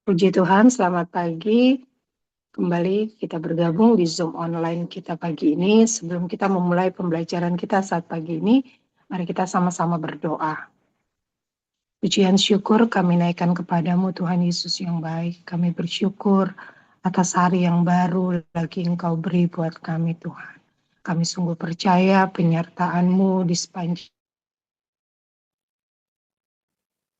Puji Tuhan, selamat pagi. Kembali kita bergabung di Zoom online kita pagi ini. Sebelum kita memulai pembelajaran kita saat pagi ini, mari kita sama-sama berdoa. Pujian syukur kami naikkan kepadamu Tuhan Yesus yang baik. Kami bersyukur atas hari yang baru lagi Engkau beri buat kami Tuhan. Kami sungguh percaya penyertaan-Mu di sepanjang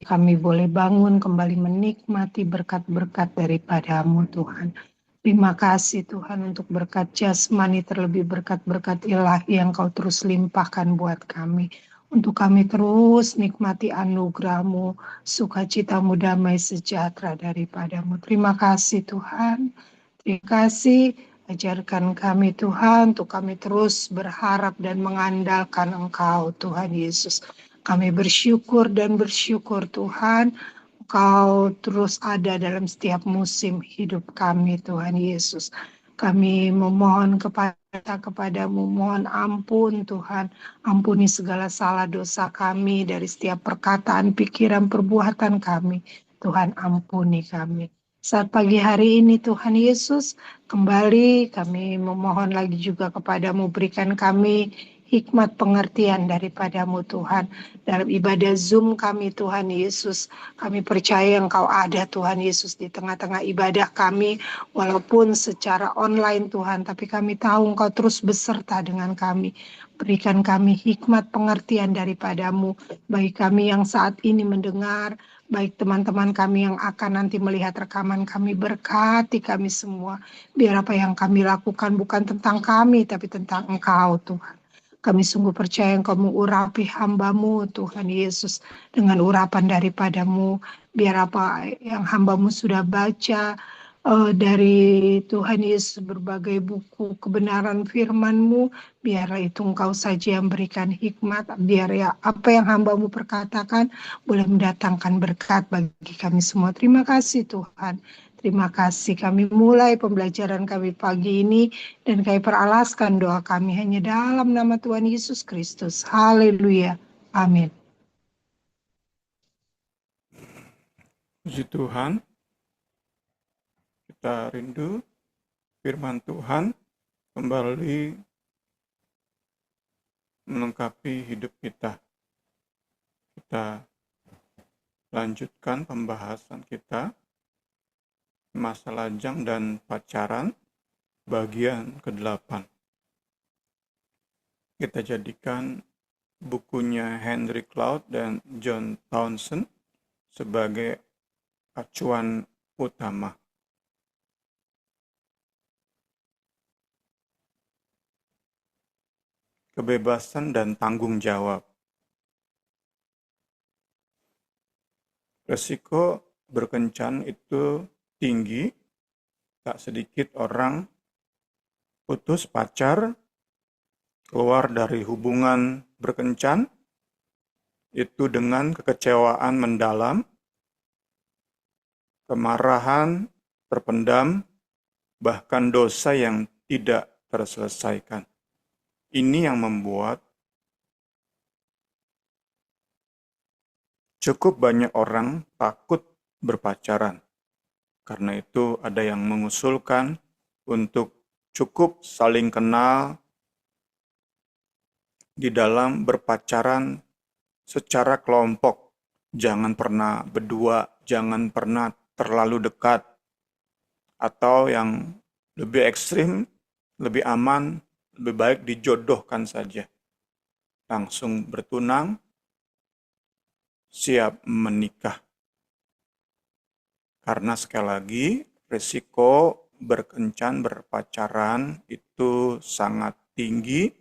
kami boleh bangun kembali menikmati berkat-berkat daripada-Mu Tuhan. Terima kasih Tuhan untuk berkat jasmani terlebih berkat-berkat ilahi yang Kau terus limpahkan buat kami. Untuk kami terus nikmati anugerah-Mu, sukacita-Mu, damai sejahtera daripada-Mu. Terima kasih Tuhan. Terima kasih. Ajarkan kami Tuhan untuk kami terus berharap dan mengandalkan Engkau Tuhan Yesus. Kami bersyukur dan bersyukur Tuhan, Engkau terus ada dalam setiap musim hidup kami Tuhan Yesus. Kami memohon kepadamu, mohon ampun Tuhan. Ampuni segala salah dosa kami dari setiap perkataan, pikiran, perbuatan kami. Tuhan ampuni kami. Saat pagi hari ini Tuhan Yesus, kembali kami memohon lagi juga kepadamu, berikan kami hikmat pengertian daripadamu Tuhan. Dalam ibadah Zoom kami Tuhan Yesus, kami percaya Engkau ada Tuhan Yesus di tengah-tengah ibadah kami, walaupun secara online Tuhan, tapi kami tahu Engkau terus beserta dengan kami. Berikan kami hikmat pengertian daripadamu, baik kami yang saat ini mendengar, baik teman-teman kami yang akan nanti melihat rekaman kami, berkati kami semua. Biar apa yang kami lakukan bukan tentang kami, tapi tentang Engkau Tuhan. Kami sungguh percaya Engkau mengurapi hamba-Mu Tuhan Yesus dengan urapan daripadamu. Biar apa yang hamba-Mu sudah baca dari Tuhan Yesus berbagai buku kebenaran firman-Mu, biarlah itu Engkau saja yang berikan hikmat, biar ya apa yang hamba-Mu perkatakan boleh mendatangkan berkat bagi kami semua. Terima kasih Tuhan. Terima kasih kami mulai pembelajaran kami pagi ini dan kami peralaskan doa kami hanya dalam nama Tuhan Yesus Kristus. Haleluya. Amin. Puji Tuhan, kita rindu firman Tuhan kembali melengkapi hidup kita. Kita lanjutkan pembahasan kita masa lajang dan pacaran bagian ke-8. Kita jadikan bukunya Henry Cloud dan John Townsend sebagai acuan utama. Kebebasan dan tanggung jawab. Resiko berkencan itu tinggi, tak sedikit orang putus pacar, keluar dari hubungan berkencan, itu dengan kekecewaan mendalam, kemarahan terpendam, bahkan dosa yang tidak terselesaikan. Ini yang membuat cukup banyak orang takut berpacaran. Karena itu ada yang mengusulkan untuk cukup saling kenal di dalam berpacaran secara kelompok. Jangan pernah berdua, jangan pernah terlalu dekat. Atau yang lebih ekstrim, lebih aman, lebih baik dijodohkan saja. Langsung bertunang, siap menikah. Karena sekali lagi, risiko berkencan, berpacaran itu sangat tinggi.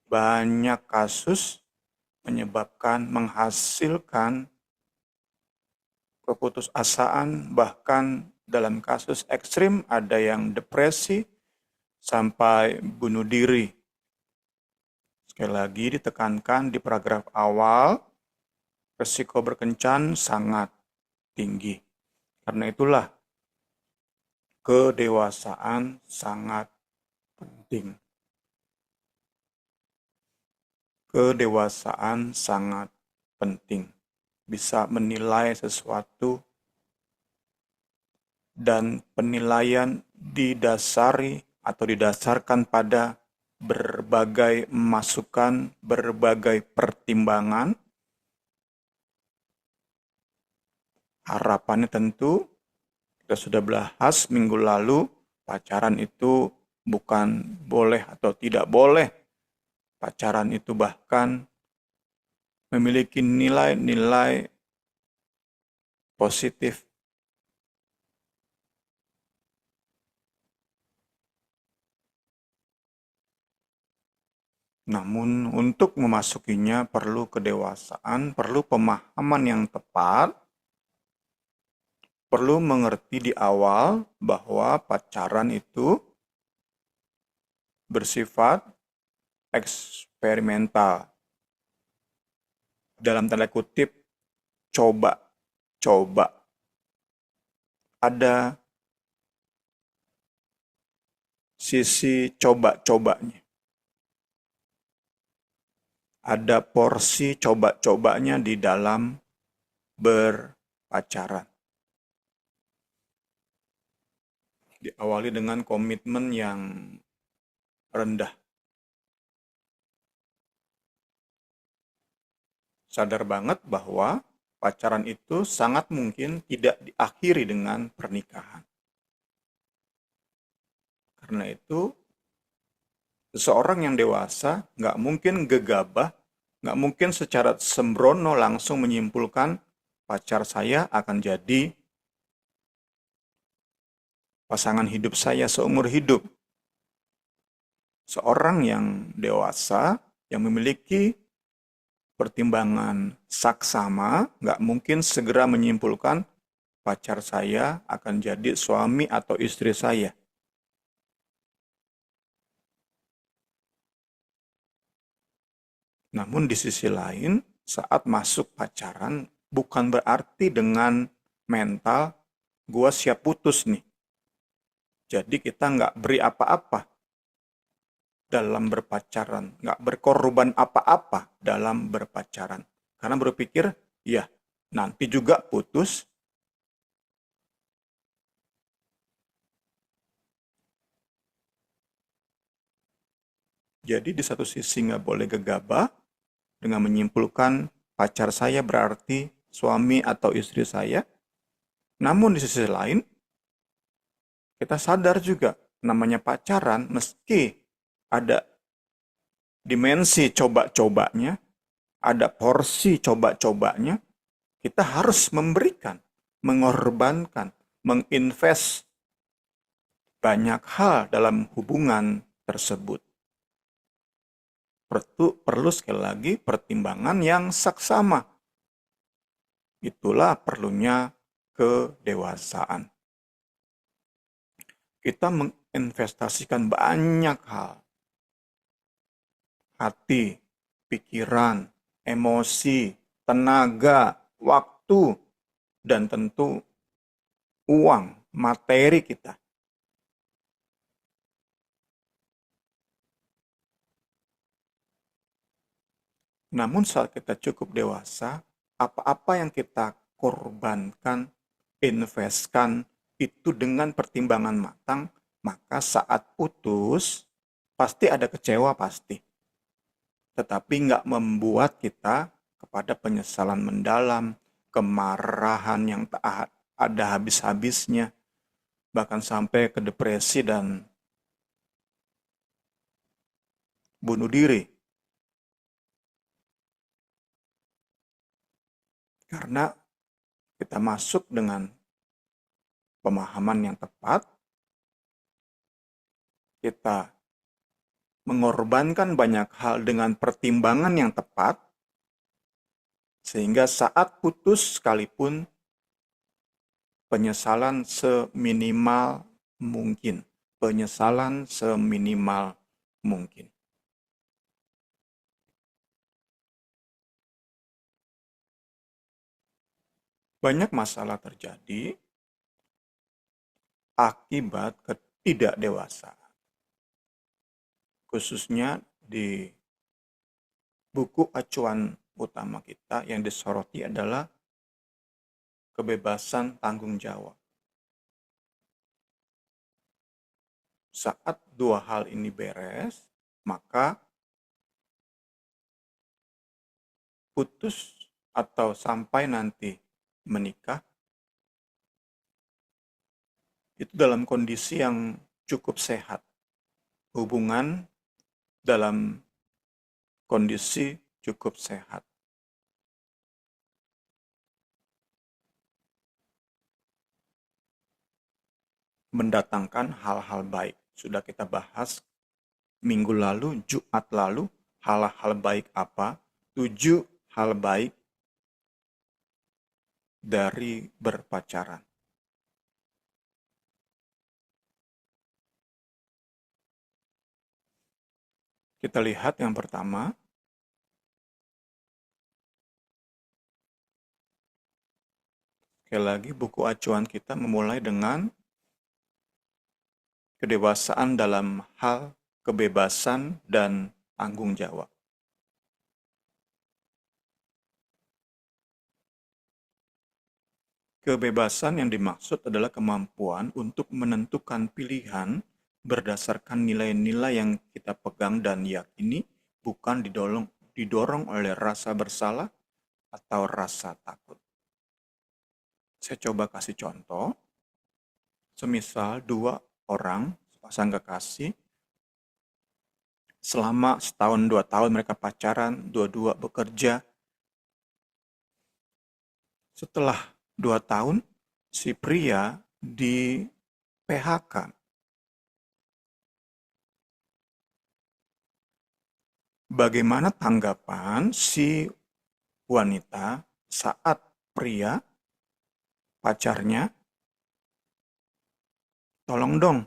Banyak kasus menyebabkan, menghasilkan keputusasaan, bahkan dalam kasus ekstrim ada yang depresi sampai bunuh diri. Sekali lagi ditekankan di paragraf awal, risiko berkencan sangat tinggi. Karena itulah kedewasaan sangat penting. Kedewasaan sangat penting. Bisa menilai sesuatu dan penilaian didasarkan pada berbagai masukan, berbagai pertimbangan. Harapannya tentu kita sudah bahas minggu lalu, pacaran itu bukan boleh atau tidak boleh. Pacaran itu bahkan memiliki nilai-nilai positif. Namun untuk memasukinya perlu kedewasaan, perlu pemahaman yang tepat, perlu mengerti di awal bahwa pacaran itu bersifat eksperimental. Dalam tanda kutip, coba-coba. Ada sisi coba-cobanya. Ada porsi coba-cobanya di dalam berpacaran. Diawali dengan komitmen yang rendah. Sadar banget bahwa pacaran itu sangat mungkin tidak diakhiri dengan pernikahan. Karena itu, seseorang yang dewasa nggak mungkin gegabah, nggak mungkin secara sembrono langsung menyimpulkan pacar saya akan jadi pasangan hidup saya seumur hidup. Seorang yang dewasa, yang memiliki pertimbangan saksama, nggak mungkin segera menyimpulkan pacar saya akan jadi suami atau istri saya. Namun di sisi lain, saat masuk pacaran, bukan berarti dengan mental, gua siap putus nih. Jadi kita nggak beri apa-apa dalam berpacaran, nggak berkorban apa-apa dalam berpacaran. Karena berpikir, ya nanti juga putus. Jadi di satu sisi nggak boleh gegabah dengan menyimpulkan pacar saya berarti suami atau istri saya. Namun di sisi lain, kita sadar juga namanya pacaran meski ada dimensi coba-cobanya, ada porsi coba-cobanya, kita harus memberikan, mengorbankan, menginvest banyak hal dalam hubungan tersebut. Perlu sekali lagi pertimbangan yang saksama. Itulah perlunya kedewasaan. Kita menginvestasikan banyak hal. Hati, pikiran, emosi, tenaga, waktu, dan tentu uang, materi kita. Namun saat kita cukup dewasa, apa-apa yang kita korbankan, investkan, itu dengan pertimbangan matang, maka saat putus, pasti ada kecewa pasti. Tetapi nggak membuat kita kepada penyesalan mendalam, kemarahan yang tak ada habis-habisnya, bahkan sampai ke depresi dan bunuh diri. Karena kita masuk dengan pemahaman yang tepat, kita mengorbankan banyak hal dengan pertimbangan yang tepat, sehingga saat putus sekalipun penyesalan seminimal mungkin. Penyesalan seminimal mungkin. Banyak masalah terjadi akibat ketidakdewasaan. Khususnya di buku acuan utama kita yang disoroti adalah kebebasan tanggung jawab. Saat dua hal ini beres, maka putus atau sampai nanti menikah itu dalam kondisi yang cukup sehat. Hubungan dalam kondisi cukup sehat. Mendatangkan hal-hal baik. Sudah kita bahas minggu lalu, Jumat lalu, hal-hal baik apa? 7 hal baik dari berpacaran. Kita lihat yang pertama, sekali lagi buku acuan kita memulai dengan kedewasaan dalam hal kebebasan dan tanggung jawab. Kebebasan yang dimaksud adalah kemampuan untuk menentukan pilihan berdasarkan nilai-nilai yang kita pegang dan yakini, bukan didorong oleh rasa bersalah atau rasa takut. Saya coba kasih contoh. Semisal 2 orang, pasang kekasih, selama setahun 2 tahun mereka pacaran, dua-dua bekerja. Setelah 2 tahun, si pria di PHK. Bagaimana tanggapan si wanita saat pria, pacarnya, tolong dong,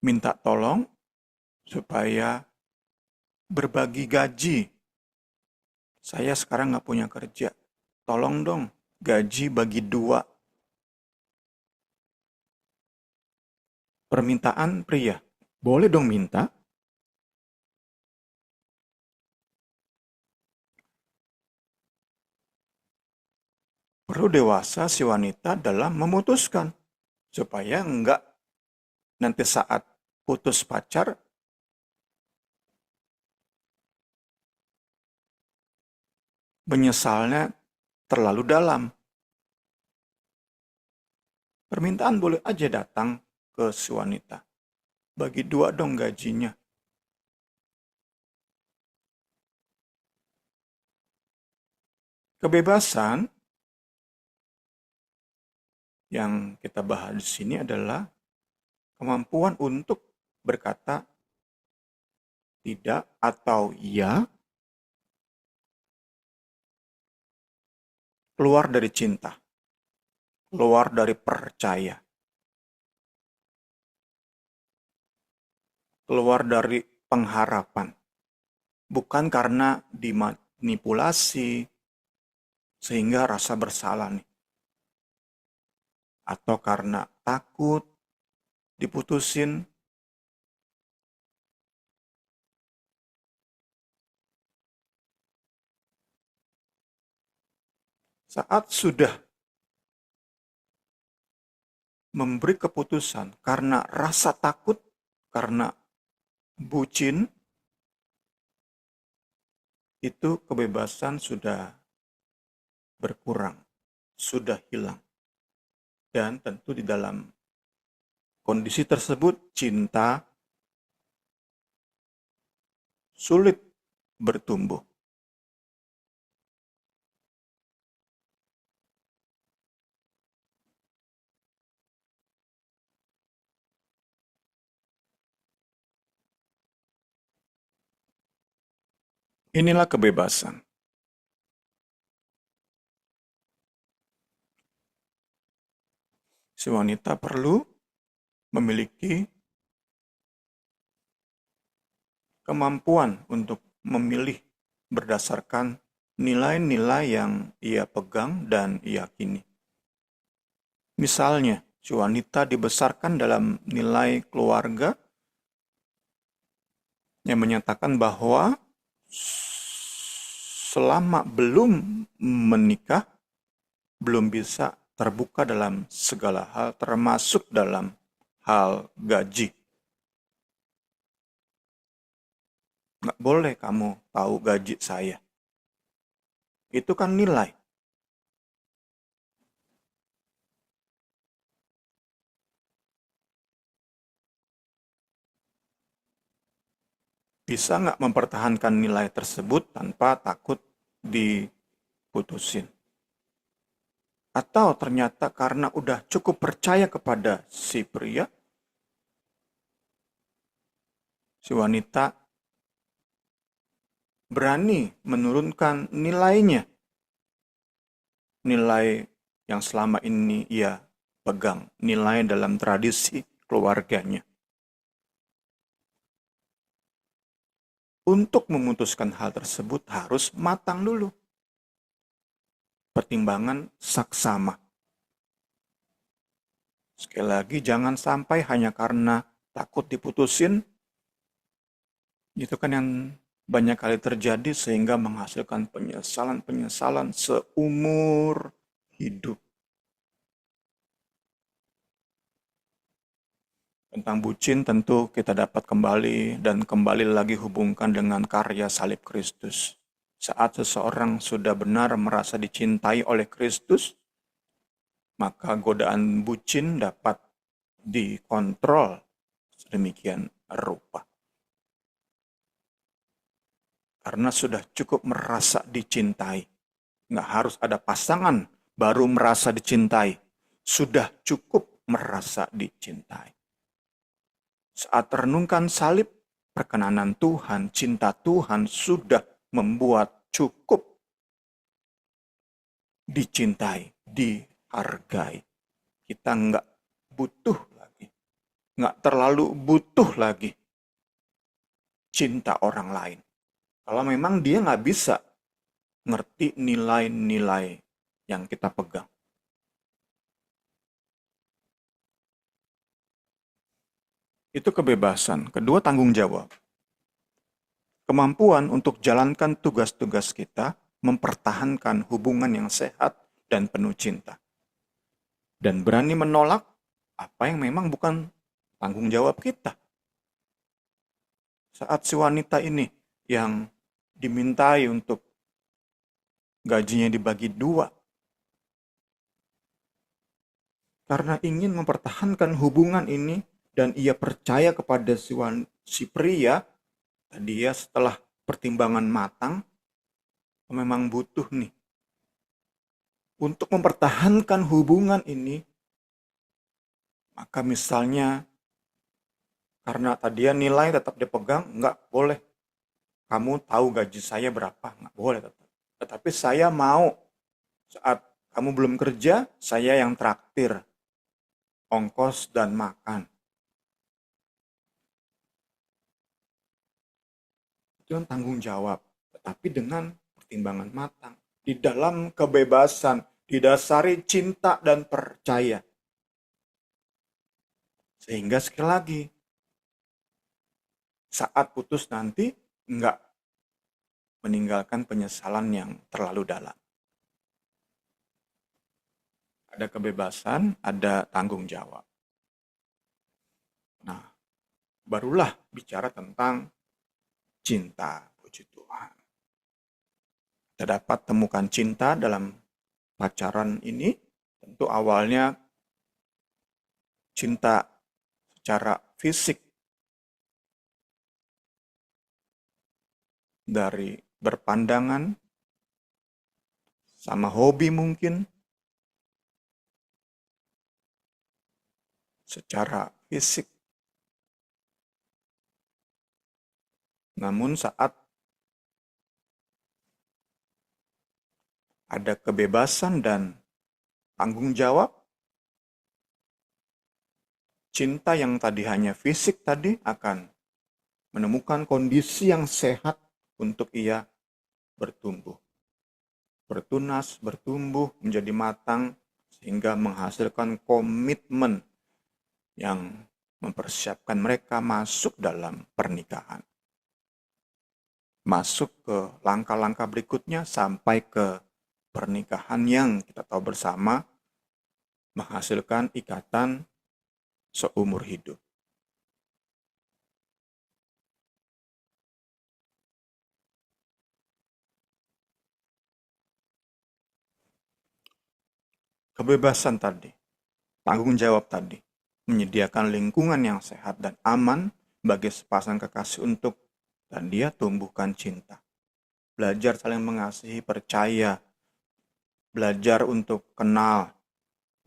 minta tolong supaya berbagi gaji. Saya sekarang nggak punya kerja, tolong dong gaji bagi 2. Permintaan pria, boleh dong minta. Perlu dewasa si wanita dalam memutuskan supaya enggak nanti saat putus pacar menyesalnya terlalu dalam. Permintaan boleh aja datang ke si wanita. Bagi 2 dong gajinya. Kebebasan yang kita bahas di sini adalah kemampuan untuk berkata tidak atau iya, keluar dari cinta, keluar dari percaya, keluar dari pengharapan. Bukan karena dimanipulasi sehingga rasa bersalah nih. Atau karena takut diputusin. Saat sudah memberi keputusan karena rasa takut, karena bucin, itu kebebasan sudah berkurang, sudah hilang. Dan tentu di dalam kondisi tersebut cinta sulit bertumbuh. Inilah kebebasan. Si wanita perlu memiliki kemampuan untuk memilih berdasarkan nilai-nilai yang ia pegang dan yakini. Misalnya, si wanita dibesarkan dalam nilai keluarga yang menyatakan bahwa selama belum menikah, belum bisa terbuka dalam segala hal, termasuk dalam hal gaji. Nggak boleh kamu tahu gaji saya. Itu kan nilai. Bisa nggak mempertahankan nilai tersebut tanpa takut diputusin? Atau ternyata karena udah cukup percaya kepada si pria, si wanita berani menurunkan nilainya. Nilai yang selama ini ia pegang. Nilai dalam tradisi keluarganya. Untuk memutuskan hal tersebut harus matang dulu. Pertimbangan saksama. Sekali lagi, jangan sampai hanya karena takut diputusin, itu kan yang banyak kali terjadi sehingga menghasilkan penyesalan-penyesalan seumur hidup. Tentang bucin tentu kita dapat kembali dan kembali lagi hubungkan dengan karya salib Kristus. Saat seseorang sudah benar merasa dicintai oleh Kristus, maka godaan bucin dapat dikontrol sedemikian rupa. Karena sudah cukup merasa dicintai. Nggak harus ada pasangan baru merasa dicintai. Sudah cukup merasa dicintai. Saat renungkan salib, perkenanan Tuhan, cinta Tuhan sudah membuat cukup dicintai, dihargai. Kita nggak butuh lagi. Nggak terlalu butuh lagi cinta orang lain. Kalau memang dia nggak bisa ngerti nilai-nilai yang kita pegang. Itu kebebasan. Kedua, tanggung jawab. Kemampuan untuk jalankan tugas-tugas kita, mempertahankan hubungan yang sehat dan penuh cinta. Dan berani menolak apa yang memang bukan tanggung jawab kita. Saat si wanita ini yang dimintai untuk gajinya dibagi 2, karena ingin mempertahankan hubungan ini dan ia percaya kepada si pria, dia setelah pertimbangan matang memang butuh nih untuk mempertahankan hubungan ini. Maka misalnya karena tadinya nilai tetap dipegang, nggak boleh kamu tahu gaji saya berapa, nggak boleh tetap. Tetapi saya mau saat kamu belum kerja, saya yang traktir ongkos dan makan. Itu yang tanggung jawab, tetapi dengan pertimbangan matang, di dalam kebebasan, didasari cinta dan percaya. Sehingga sekali lagi, saat putus nanti, enggak meninggalkan penyesalan yang terlalu dalam. Ada kebebasan, ada tanggung jawab. Nah, barulah bicara tentang cinta, puji Tuhan. Kita dapat temukan cinta dalam pacaran ini, tentu awalnya cinta secara fisik, dari berpandangan, sama hobi mungkin, secara fisik. Namun saat ada kebebasan dan tanggung jawab, cinta yang tadi hanya fisik tadi akan menemukan kondisi yang sehat untuk ia bertumbuh. Bertunas, bertumbuh, menjadi matang, sehingga menghasilkan komitmen yang mempersiapkan mereka masuk dalam pernikahan. Masuk ke langkah-langkah berikutnya sampai ke pernikahan yang kita tahu bersama menghasilkan ikatan seumur hidup. Kebebasan tadi, tanggung jawab tadi, menyediakan lingkungan yang sehat dan aman bagi sepasang kekasih untuk dan dia tumbuhkan cinta. Belajar saling mengasihi, percaya, belajar untuk kenal,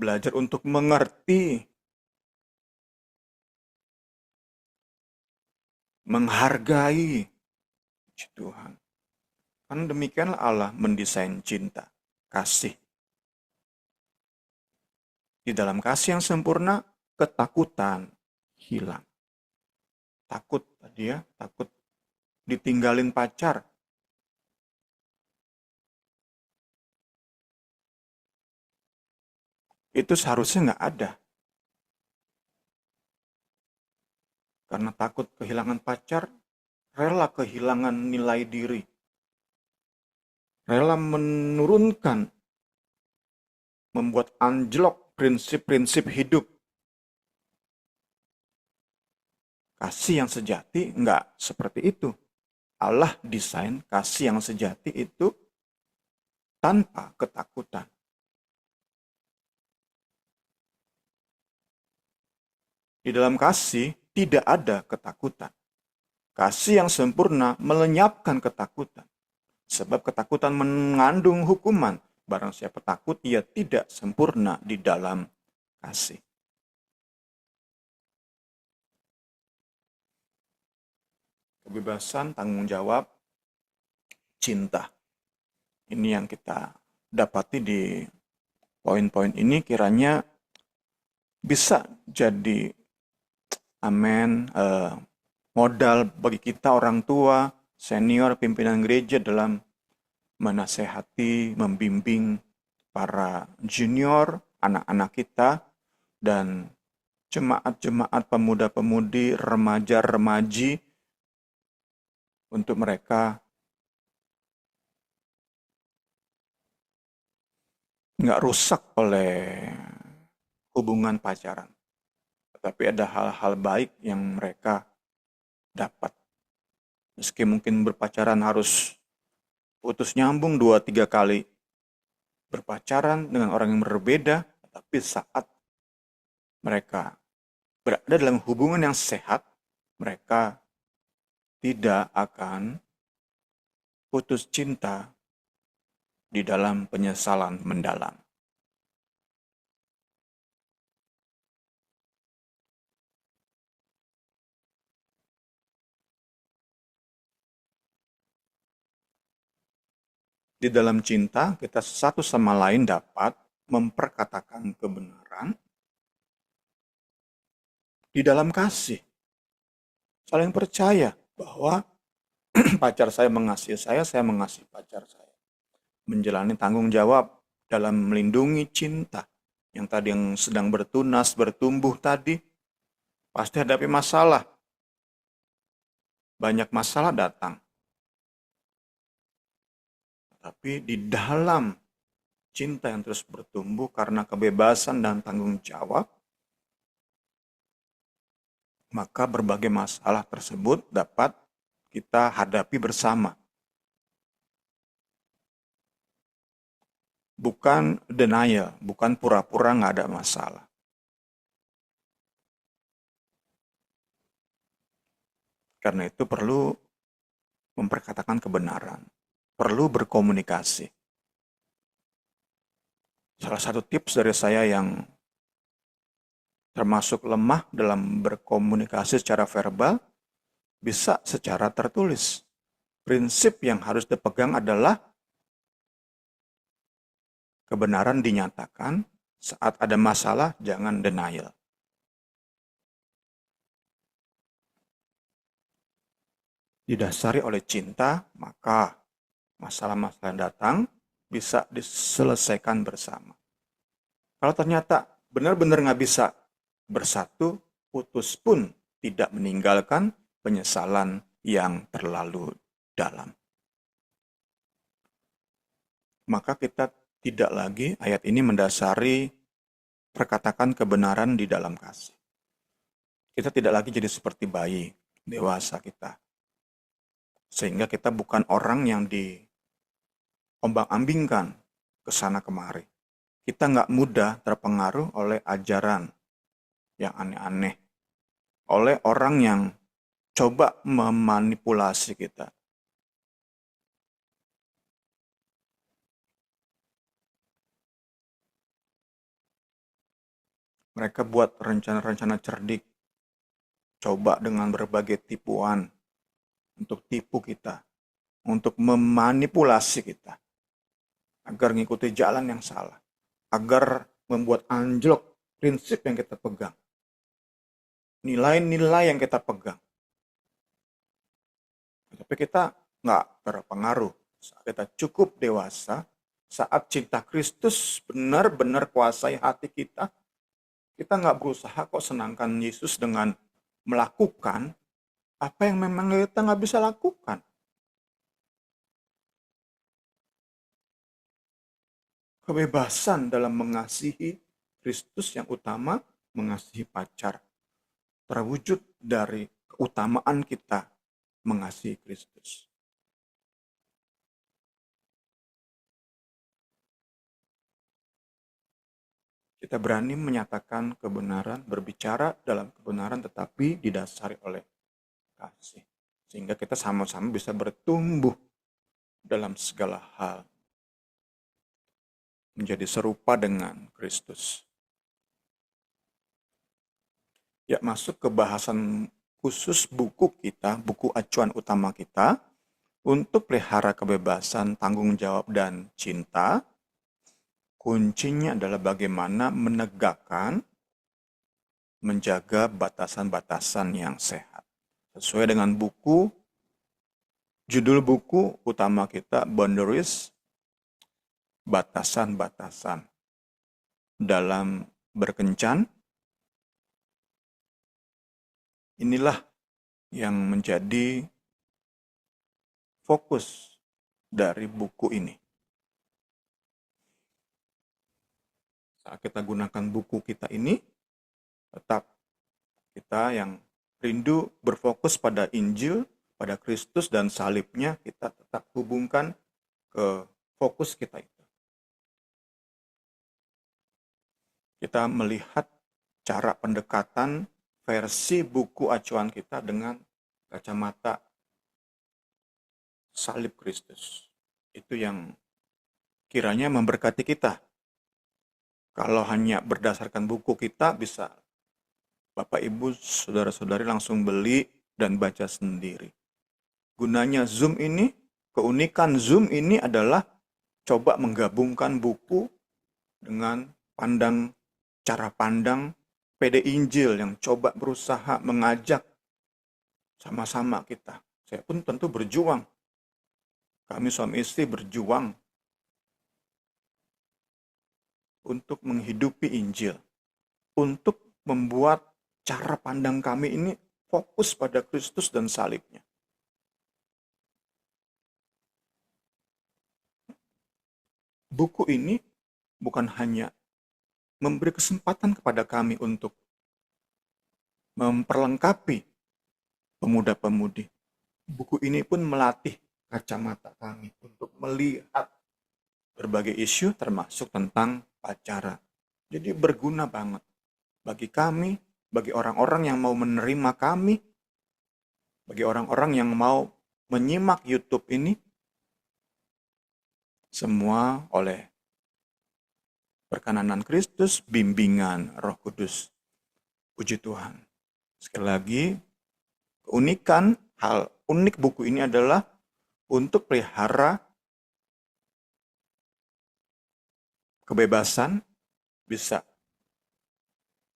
belajar untuk mengerti, menghargai Tuhan. Karena demikianlah Allah mendesain cinta, kasih. Di dalam kasih yang sempurna, ketakutan hilang. Takut tadi ya, takut ditinggalin pacar. Itu seharusnya nggak ada. Karena takut kehilangan pacar, rela kehilangan nilai diri. Rela menurunkan, membuat anjlok prinsip-prinsip hidup. Kasih yang sejati nggak seperti itu. Allah desain kasih yang sejati itu tanpa ketakutan. Di dalam kasih tidak ada ketakutan. Kasih yang sempurna melenyapkan ketakutan. Sebab ketakutan mengandung hukuman. Barang siapa takut, ia tidak sempurna di dalam kasih. Kebebasan, tanggung jawab, cinta. Ini yang kita dapati di poin-poin ini kiranya bisa jadi amen modal bagi kita orang tua, senior, pimpinan gereja dalam menasehati, membimbing para junior, anak-anak kita, dan jemaat-jemaat pemuda-pemudi, remaja-remaji, untuk mereka nggak rusak oleh hubungan pacaran. Tetapi ada hal-hal baik yang mereka dapat. Meski mungkin berpacaran harus putus nyambung 2-3 kali berpacaran dengan orang yang berbeda, tapi saat mereka berada dalam hubungan yang sehat, mereka tidak akan putus cinta di dalam penyesalan mendalam. Di dalam cinta, kita satu sama lain dapat memperkatakan kebenaran. Di dalam kasih, saling percaya bahwa pacar saya mengasihi saya mengasihi pacar saya. Menjalani tanggung jawab dalam melindungi cinta. Yang tadi yang sedang bertunas, bertumbuh tadi, pasti hadapi masalah. Banyak masalah datang. Tapi di dalam cinta yang terus bertumbuh karena kebebasan dan tanggung jawab, maka berbagai masalah tersebut dapat kita hadapi bersama. Bukan denial, bukan pura-pura nggak ada masalah. Karena itu perlu memperkatakan kebenaran, perlu berkomunikasi. Salah satu tips dari saya yang termasuk lemah dalam berkomunikasi secara verbal, bisa secara tertulis. Prinsip yang harus dipegang adalah kebenaran dinyatakan, saat ada masalah jangan denial. Didasari oleh cinta, maka masalah-masalah yang datang bisa diselesaikan bersama. Kalau ternyata benar-benar nggak bisa bersatu, putus pun tidak meninggalkan penyesalan yang terlalu dalam. Maka kita tidak lagi ayat ini mendasari perkatakan kebenaran di dalam kasih. Kita tidak lagi jadi seperti bayi dewasa kita. Sehingga kita bukan orang yang diombang-ambingkan ke sana kemari. Kita nggak mudah terpengaruh oleh ajaran yang aneh-aneh, oleh orang yang coba memanipulasi kita. Mereka buat rencana-rencana cerdik, coba dengan berbagai tipuan untuk tipu kita, untuk memanipulasi kita, agar ngikuti jalan yang salah, agar membuat anjlok prinsip yang kita pegang, nilai-nilai yang kita pegang. Tapi kita nggak terpengaruh. Saat kita cukup dewasa, saat cinta Kristus benar-benar kuasai hati kita nggak berusaha kok senangkan Yesus dengan melakukan apa yang memang kita nggak bisa lakukan. Kebebasan dalam mengasihi Kristus yang utama, mengasihi pacar, terwujud dari keutamaan kita mengasihi Kristus. Kita berani menyatakan kebenaran, berbicara dalam kebenaran tetapi didasari oleh kasih. Sehingga kita sama-sama bisa bertumbuh dalam segala hal. Menjadi serupa dengan Kristus. Ya, masuk ke bahasan khusus buku kita, buku acuan utama kita, untuk pelihara kebebasan, tanggung jawab, dan cinta. Kuncinya adalah bagaimana menegakkan, menjaga batasan-batasan yang sehat. Sesuai dengan buku, judul buku utama kita, Boundaries, batasan-batasan dalam berkencan. Inilah yang menjadi fokus dari buku ini. Saat kita gunakan buku kita ini, tetap kita yang rindu berfokus pada Injil, pada Kristus dan salibnya, kita tetap hubungkan ke fokus kita itu. Kita melihat cara pendekatan versi buku acuan kita dengan kacamata salib Kristus. Itu yang kiranya memberkati kita. Kalau hanya berdasarkan buku kita, bisa Bapak, Ibu, Saudara-saudari langsung beli dan baca sendiri. Gunanya Zoom ini, keunikan Zoom ini adalah coba menggabungkan buku dengan cara pandang PD Injil yang coba berusaha mengajak sama-sama kita. Saya pun tentu berjuang. Kami suami istri berjuang untuk menghidupi Injil, untuk membuat cara pandang kami ini fokus pada Kristus dan salibnya. Buku ini bukan hanya memberi kesempatan kepada kami untuk memperlengkapi pemuda-pemudi. Buku ini pun melatih kacamata kami untuk melihat berbagai isu termasuk tentang pacaran. Jadi berguna banget bagi kami, bagi orang-orang yang mau menerima kami, bagi orang-orang yang mau menyimak YouTube ini, semua oleh perkenanan Kristus, bimbingan Roh Kudus. Puji Tuhan. Sekali lagi, keunikan, hal unik buku ini adalah untuk pelihara kebebasan, bisa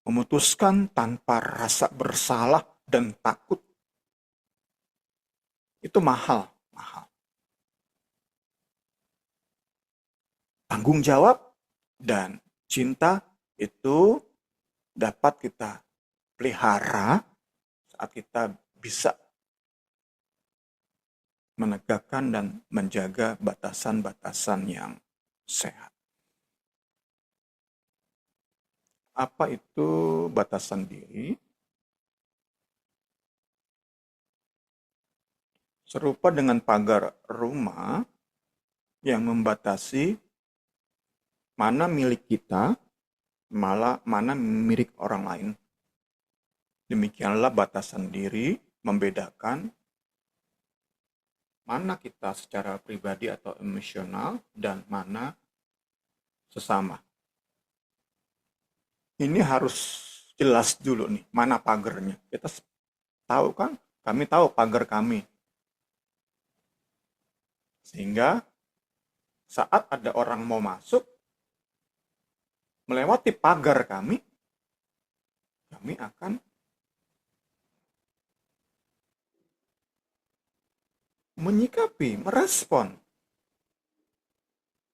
memutuskan tanpa rasa bersalah dan takut. Itu mahal. Tanggung jawab dan cinta itu dapat kita pelihara saat kita bisa menegakkan dan menjaga batasan-batasan yang sehat. Apa itu batasan diri? Serupa dengan pagar rumah yang membatasi mana milik kita, malah mana milik orang lain. Demikianlah batasan diri membedakan mana kita secara pribadi atau emosional dan mana sesama. Ini harus jelas dulu nih, mana pagarnya. Kita tahu kan, kami tahu pagar kami. Sehingga saat ada orang mau masuk, melewati pagar kami akan menyikapi, merespon.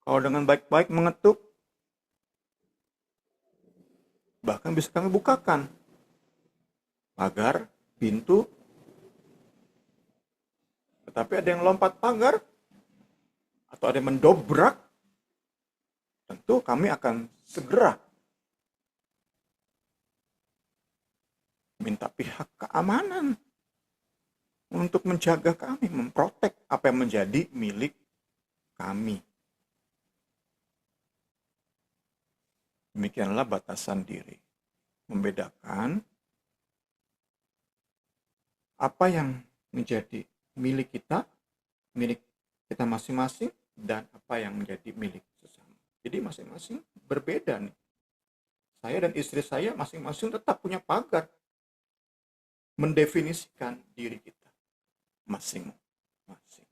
Kalau dengan baik-baik mengetuk, bahkan bisa kami bukakan pagar, pintu. Tetapi ada yang lompat pagar, atau ada yang mendobrak, tentu kami akan segera minta pihak keamanan untuk menjaga kami, memprotek apa yang menjadi milik kami. Demikianlah batasan diri. Membedakan apa yang menjadi milik kita masing-masing, dan apa yang menjadi milik sesama. Jadi masing-masing berbeda nih. Saya dan istri saya masing-masing tetap punya pagar. Mendefinisikan diri kita masing-masing.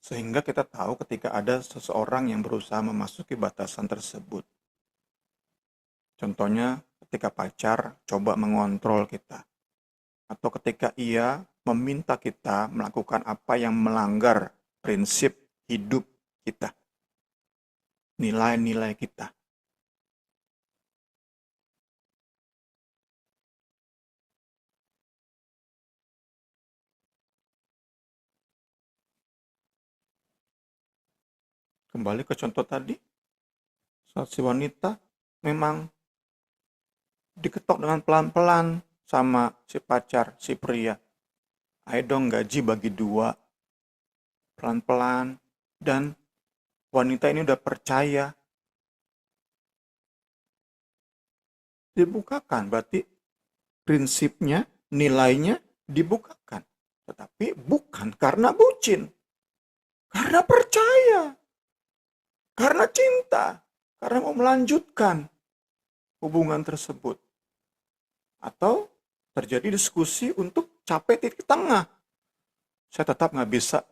Sehingga kita tahu ketika ada seseorang yang berusaha memasuki batasan tersebut. Contohnya ketika pacar coba mengontrol kita. Atau ketika ia meminta kita melakukan apa yang melanggar prinsip hidup kita. Nilai-nilai kita. Kembali ke contoh tadi, saat si wanita memang diketok dengan pelan-pelan sama si pacar, si pria. Ayo dong gaji bagi 2, pelan-pelan, dan wanita ini udah percaya. Dibukakan, berarti prinsipnya, nilainya dibukakan. Tetapi bukan karena bucin, karena percaya, karena cinta, karena mau melanjutkan hubungan tersebut. Atau terjadi diskusi untuk capai titik tengah. Saya tetap nggak bisa.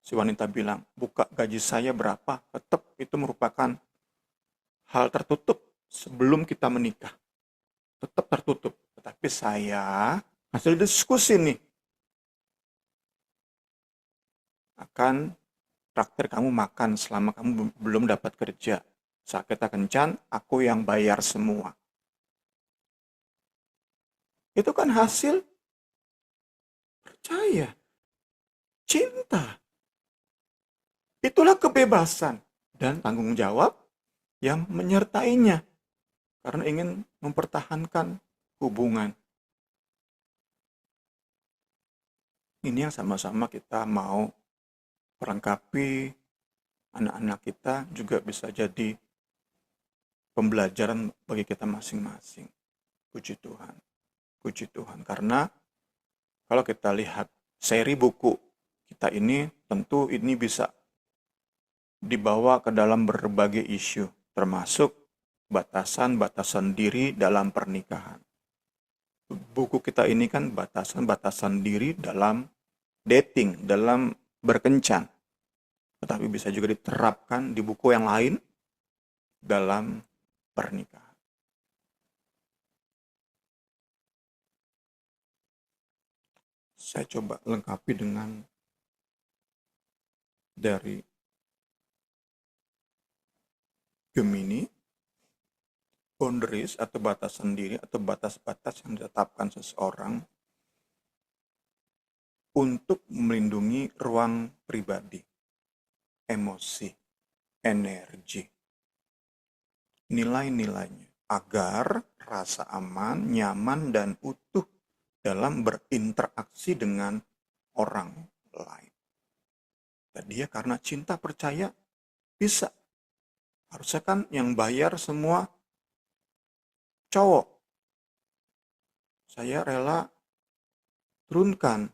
Si wanita bilang, buka gaji saya berapa, tetap itu merupakan hal tertutup sebelum kita menikah. Tetap tertutup. Tetapi saya hasil diskusi nih, akan traktir kamu makan selama kamu belum dapat kerja. Saat kita kencan, aku yang bayar semua. Itu kan hasil percaya, cinta. Itulah kebebasan dan tanggung jawab yang menyertainya. Karena ingin mempertahankan hubungan. Ini yang sama-sama kita mau perlengkapi anak-anak kita, juga bisa jadi pembelajaran bagi kita masing-masing. Puji Tuhan. Puji Tuhan. Karena kalau kita lihat seri buku kita ini, tentu ini bisa dibawa ke dalam berbagai isu, termasuk batasan-batasan diri dalam pernikahan. Buku kita ini kan batasan-batasan diri dalam dating, dalam berkencan. Tetapi bisa juga diterapkan di buku yang lain dalam pernikahan. Saya coba lengkapi dengan dari Gemini, boundaries atau batasan diri atau batas-batas yang ditetapkan seseorang untuk melindungi ruang pribadi, emosi, energi, nilai-nilainya. agar rasa aman, nyaman, dan utuh dalam berinteraksi dengan orang lain. Dan dia karena cinta percaya bisa. Harusnya kan yang bayar semua cowok. Saya rela turunkan,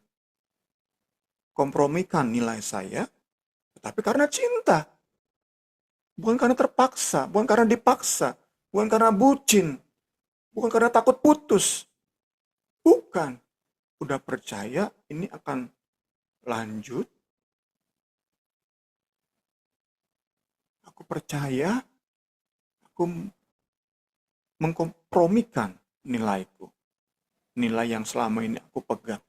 kompromikan nilai saya, tetapi karena cinta. Bukan karena terpaksa, bukan karena dipaksa, bukan karena bucin, bukan karena takut putus. Bukan. Udah percaya ini akan lanjut. Aku percaya, aku mengkompromikan nilaiku. Nilai yang selama ini aku pegang.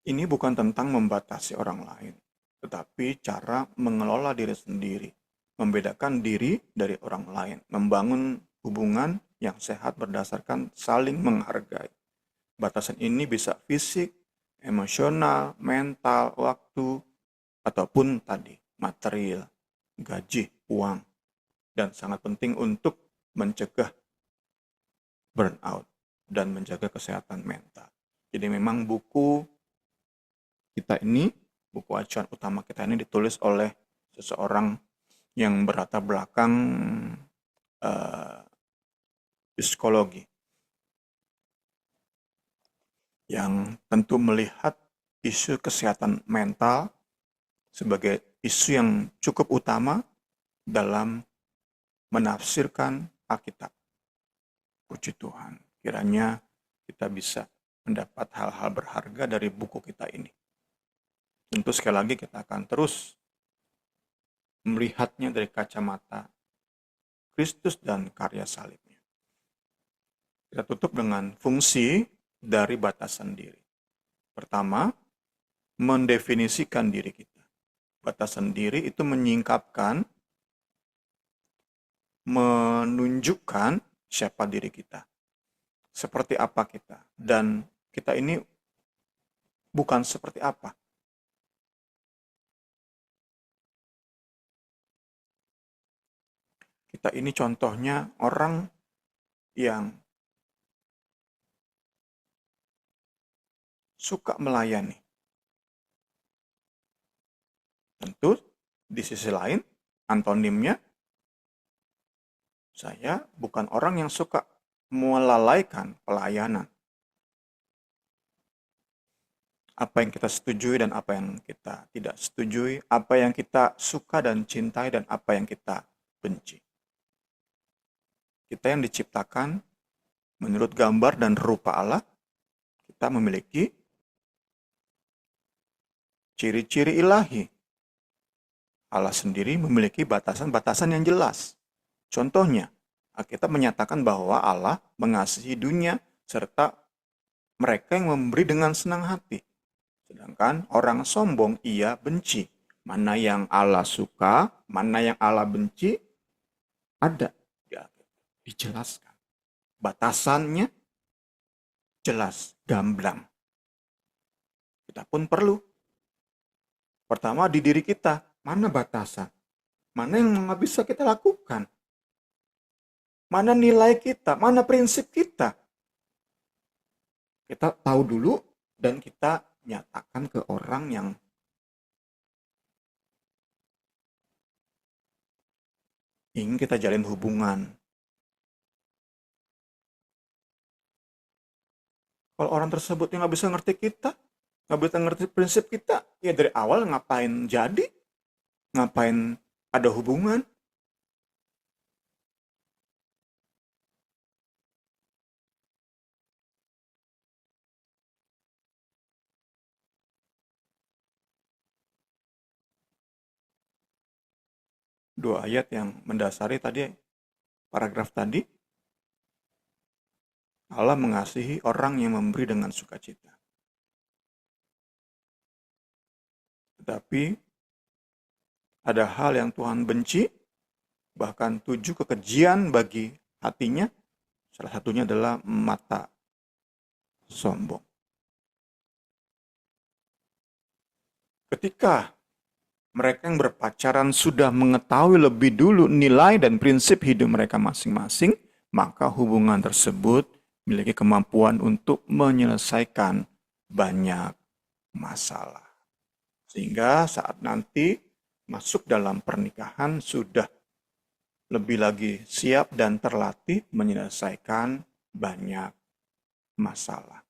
Ini bukan tentang membatasi orang lain, tetapi cara mengelola diri sendiri, membedakan diri dari orang lain, membangun hubungan yang sehat berdasarkan saling menghargai. Batasan ini bisa fisik, emosional, mental, waktu, ataupun tadi material, gaji, uang, dan sangat penting untuk mencegah burnout dan menjaga kesehatan mental. Jadi memang buku acuan utama kita ini ditulis oleh seseorang yang berlatar belakang uh, psikologi, yang tentu melihat isu kesehatan mental sebagai isu yang cukup utama dalam menafsirkan Alkitab. Puji Tuhan, kiranya kita bisa mendapat hal-hal berharga dari buku kita ini. Tentu sekali lagi kita akan terus melihatnya dari kacamata Kristus dan karya salibnya. Kita tutup dengan fungsi dari batasan diri. Pertama, mendefinisikan diri kita. Batasan diri itu menyingkapkan, menunjukkan siapa diri kita. Seperti apa kita. Dan kita ini bukan seperti apa. Kita ini contohnya orang yang suka melayani. Tentu di sisi lain, antonimnya, saya bukan orang yang suka melalaikan pelayanan. Apa yang kita setujui dan apa yang kita tidak setujui, apa yang kita suka dan cintai dan apa yang kita benci. Kita yang diciptakan menurut gambar dan rupa Allah, kita memiliki ciri-ciri ilahi. Allah sendiri memiliki batasan-batasan yang jelas. Contohnya, Alkitab menyatakan bahwa Allah mengasihi dunia serta mereka yang memberi dengan senang hati. Sedangkan orang sombong ia benci. Mana yang Allah suka, mana yang Allah benci, ada di Alkitab. Dijelaskan. Batasannya jelas, gamblang. Kita pun perlu. Pertama di diri kita, mana batasan? Mana yang nggak bisa kita lakukan? Mana nilai kita? Mana prinsip kita? Kita tahu dulu dan kita nyatakan ke orang yang ingin kita jalin hubungan. Kalau orang tersebut yang nggak bisa ngerti kita, nggak bisa ngerti prinsip kita, ya dari awal ngapain jadi? Ngapain ada hubungan? Dua ayat yang mendasari tadi, paragraf tadi, Allah mengasihi orang yang memberi dengan sukacita. Tetapi ada hal yang Tuhan benci, bahkan 7 kekejian bagi hatinya. Salah satunya adalah mata sombong. Ketika Mereka yang berpacaran sudah mengetahui lebih dulu nilai dan prinsip hidup mereka masing-masing, maka hubungan tersebut memiliki kemampuan untuk menyelesaikan banyak masalah. Sehingga saat nanti masuk dalam pernikahan sudah lebih lagi siap dan terlatih menyelesaikan banyak masalah.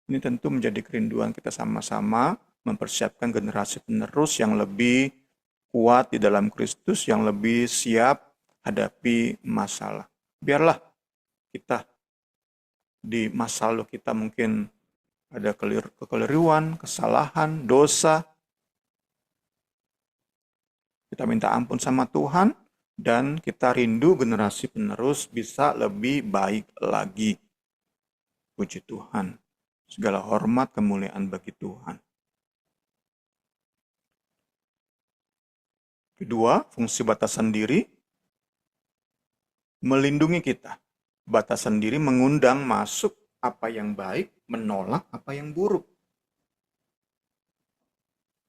Ini tentu menjadi kerinduan kita sama-sama mempersiapkan generasi penerus yang lebih kuat di dalam Kristus, yang lebih siap hadapi masalah. Biarlah kita di masa lalu kita mungkin ada kekeliruan, kesalahan, dosa. Kita minta ampun sama Tuhan dan kita rindu generasi penerus bisa lebih baik lagi. Puji Tuhan. Segala hormat kemuliaan bagi Tuhan. Kedua, fungsi batasan diri melindungi kita. Batasan diri mengundang masuk apa yang baik, menolak apa yang buruk.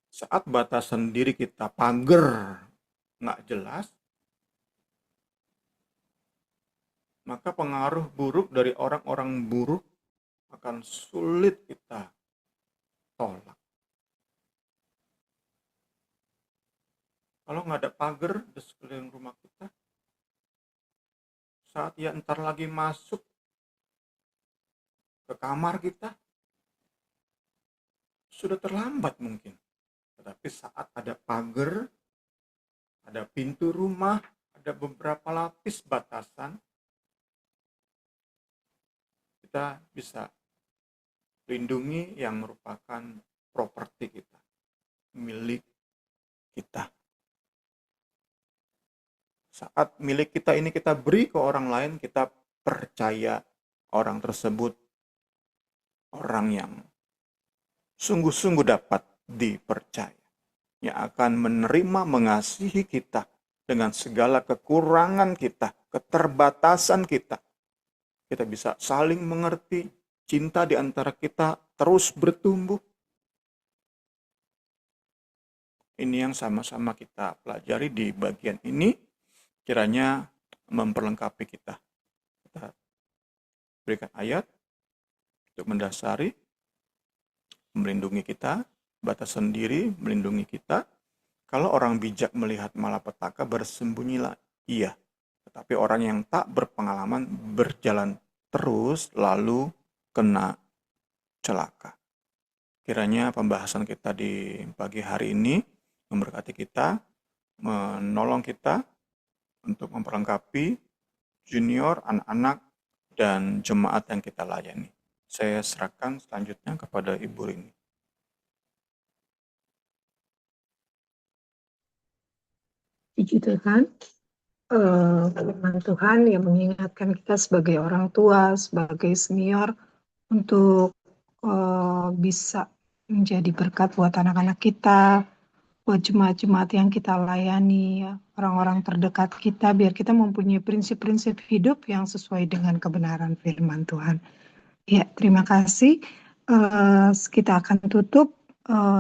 Saat batasan diri kita pagar, nggak jelas, maka pengaruh buruk dari orang-orang buruk akan sulit kita tolak. Kalau nggak ada pagar di sekeliling rumah kita, saat ia entar lagi masuk ke kamar kita, sudah terlambat mungkin. Tetapi saat ada pagar, ada pintu rumah, ada beberapa lapis batasan, kita bisa lindungi yang merupakan properti kita, milik kita. Saat milik kita ini kita beri ke orang lain, kita percaya orang tersebut orang yang sungguh-sungguh dapat dipercaya, yang akan menerima mengasihi kita dengan segala kekurangan kita, keterbatasan kita. Kita bisa saling mengerti, cinta di antara kita terus bertumbuh. Ini yang sama-sama kita pelajari di bagian ini, kiranya memperlengkapi kita. Kita berikan ayat untuk mendasari, melindungi kita, batasan diri melindungi kita. Kalau orang bijak melihat malapetaka, bersembunyilah ia. Tetapi orang yang tak berpengalaman berjalan terus lalu kena celaka. Kiranya pembahasan kita di pagi hari ini memberkati kita, menolong kita untuk memperlengkapi junior, anak-anak, dan jemaat yang kita layani. Saya serahkan selanjutnya kepada Ibu Rini. Puji Tuhan. Firman Tuhan yang mengingatkan kita sebagai orang tua, sebagai senior, untuk bisa menjadi berkat buat anak-anak kita, buat jemaat-jemaat yang kita layani, ya, orang-orang terdekat kita, biar kita mempunyai prinsip-prinsip hidup yang sesuai dengan kebenaran firman Tuhan. Ya, terima kasih. Kita akan tutup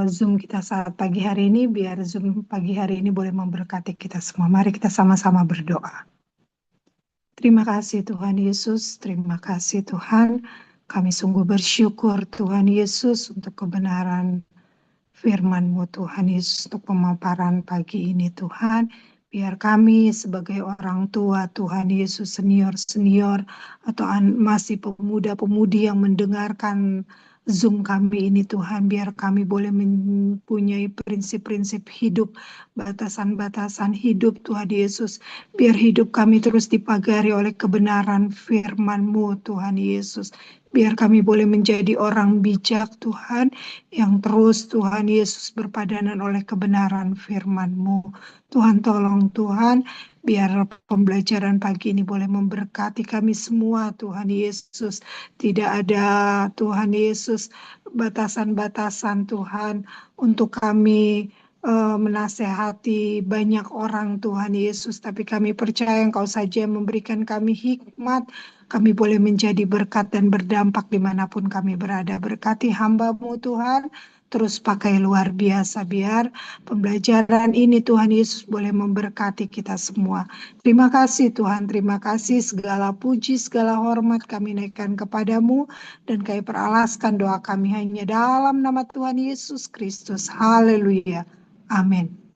Zoom kita saat pagi hari ini, biar Zoom pagi hari ini boleh memberkati kita semua. Mari kita sama-sama berdoa. Terima kasih Tuhan Yesus, terima kasih Tuhan. Kami sungguh bersyukur Tuhan Yesus untuk kebenaran firman-Mu Tuhan Yesus, untuk pemaparan pagi ini Tuhan. Biar kami sebagai orang tua Tuhan Yesus, senior-senior atau masih pemuda-pemudi yang mendengarkan Zoom kami ini Tuhan, biar kami boleh mempunyai prinsip-prinsip hidup, batasan-batasan hidup Tuhan Yesus. Biar hidup kami terus dipagari oleh kebenaran firman-Mu Tuhan Yesus. Biar kami boleh menjadi orang bijak Tuhan, yang terus Tuhan Yesus berpadanan oleh kebenaran firman-Mu. Tuhan tolong Tuhan, biar pembelajaran pagi ini boleh memberkati kami semua Tuhan Yesus. Tidak ada Tuhan Yesus batasan-batasan Tuhan untuk kami menasehati banyak orang Tuhan Yesus, tapi kami percaya Engkau saja yang memberikan kami hikmat. Kami boleh menjadi berkat dan berdampak dimanapun kami berada. Berkati hamba-Mu Tuhan, terus pakai luar biasa. Biar pembelajaran ini Tuhan Yesus boleh memberkati kita semua. Terima kasih Tuhan, terima kasih, segala puji, segala hormat kami naikkan kepadamu, dan kami peralaskan doa kami hanya dalam nama Tuhan Yesus Kristus. Haleluya. Amin.